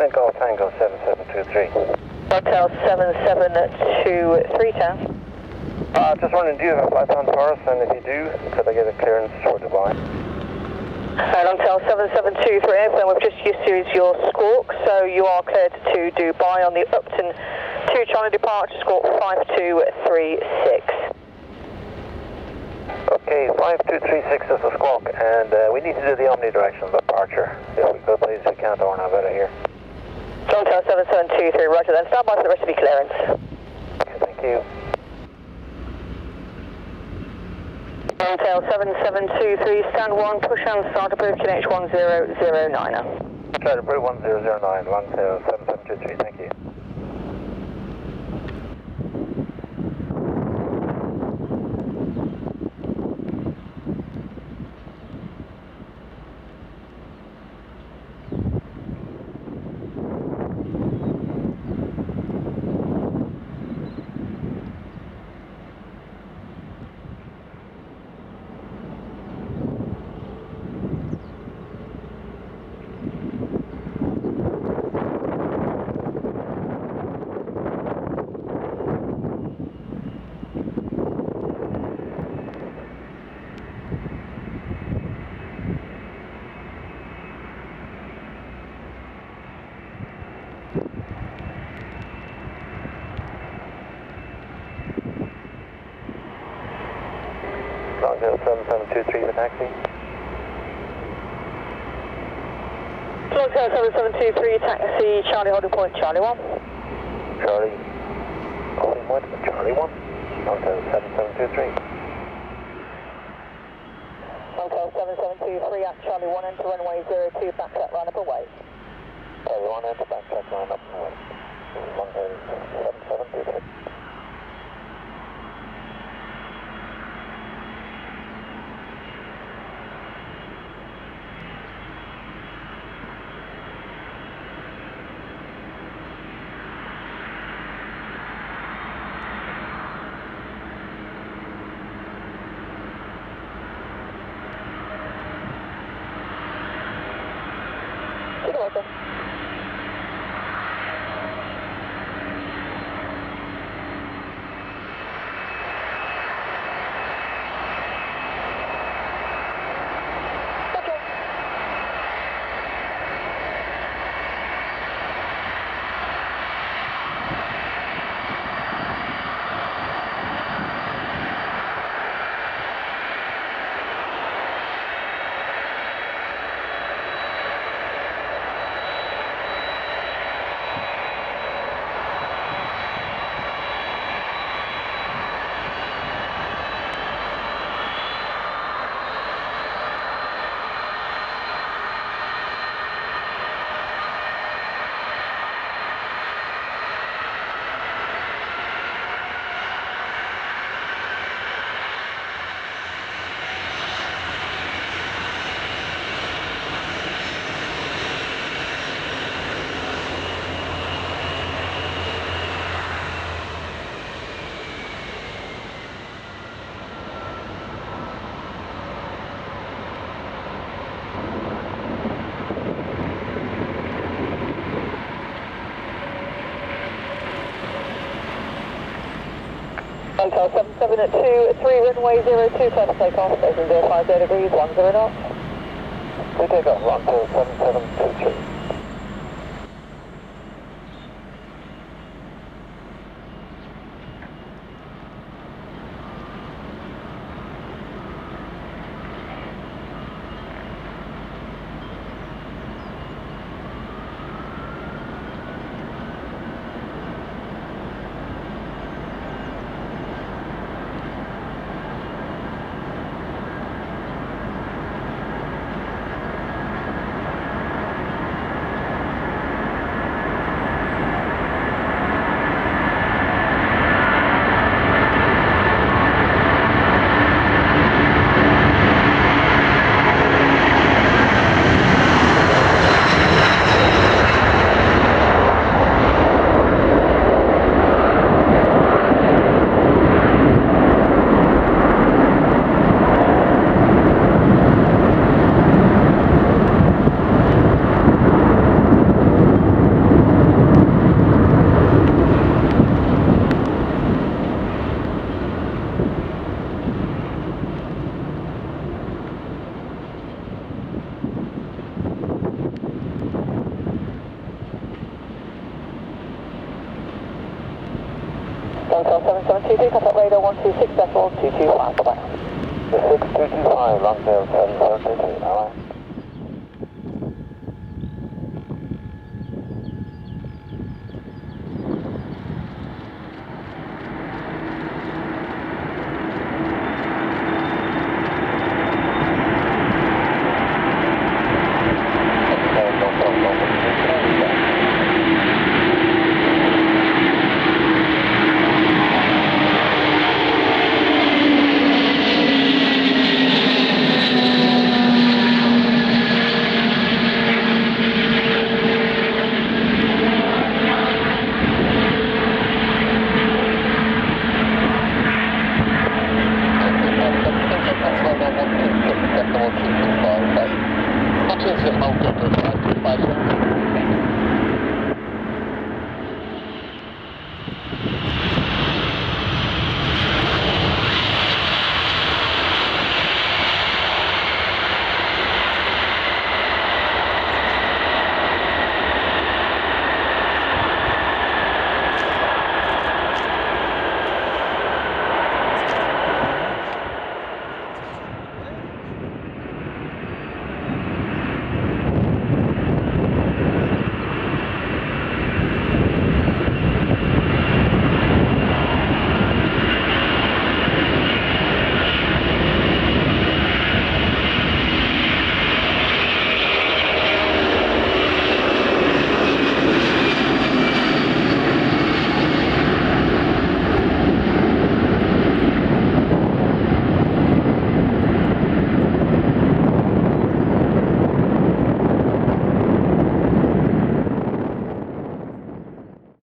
Lieutenant Golf Tango 7723. Hotel 7723, town. Just wondering, do you have a flight plan for us? And if you do, could I get a clearance for Dubai? Hotel 7723 airplane, we've just used you as your squawk, so you are cleared to Dubai on the Upton 2 Charlie departure, squawk 5236. Okay, 5236 is the squawk, and we need to do the omnidirectional departure. If we could, please, we can't or not better here. Hotel 7723, roger then. Stand by for the rest of your clearance. Okay, thank you. Hotel 7723, stand 1, push and start approved, QNH 1009. Try to approve 1009, Longtail 7723, thank you. Longtail 7723, the taxi. Hotel 7723, taxi Charlie holding point Charlie 1. Charlie, holding point, Charlie 1. Longtail 7723. Hotel 7723 at Charlie 1, enter runway 02, back up, line up away. Charlie 1, enter backtrack, line up and away. Longtail 7723. Welcome. Hotel 7723, runway 02, clear to take off, station 050 degrees, 10 knots. We take off, Longtail 7723. 7723, contact radar 126.225, bye-bye. 6225, long tail 7723, bye-bye.